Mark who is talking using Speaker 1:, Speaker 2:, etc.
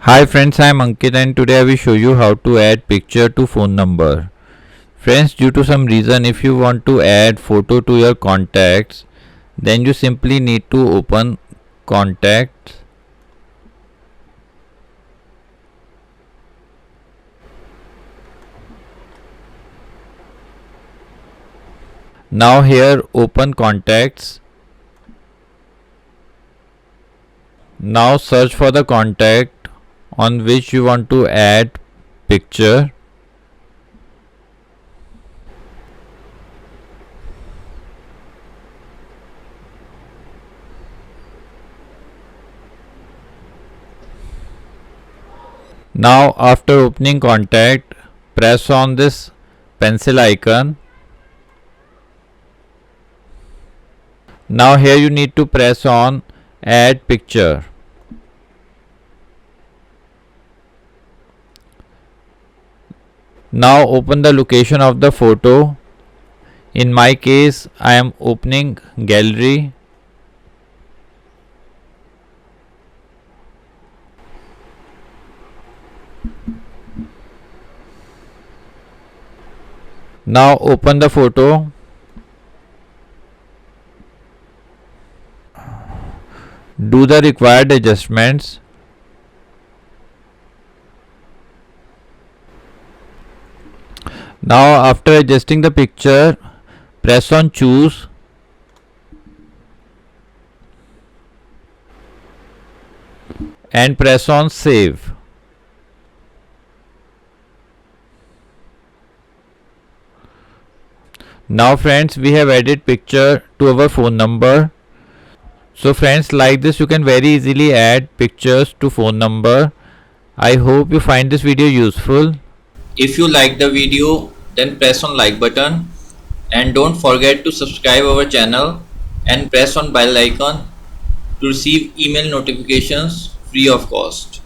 Speaker 1: Hi friends, I am Ankit and today I will show you how to add picture to phone number. Friends, due to some reason if you want to add photo to your contacts, then you simply need to open contacts. Now here open contacts. Now search for the contact on which you want to add picture. Now after opening contact, press on this pencil icon. Now here you need to press on add picture. Now open the location of the photo. In my case, I am opening gallery. Now open the photo. Do the required adjustments. Now after adjusting the picture, press on choose. And press on save. Now friends, we have added picture to our phone number. So friends, like this you can very easily add pictures to phone number. I hope you find this video useful.
Speaker 2: If you like the video, then press on like button and don't forget to subscribe our channel and press on bell icon to receive email notifications free of cost.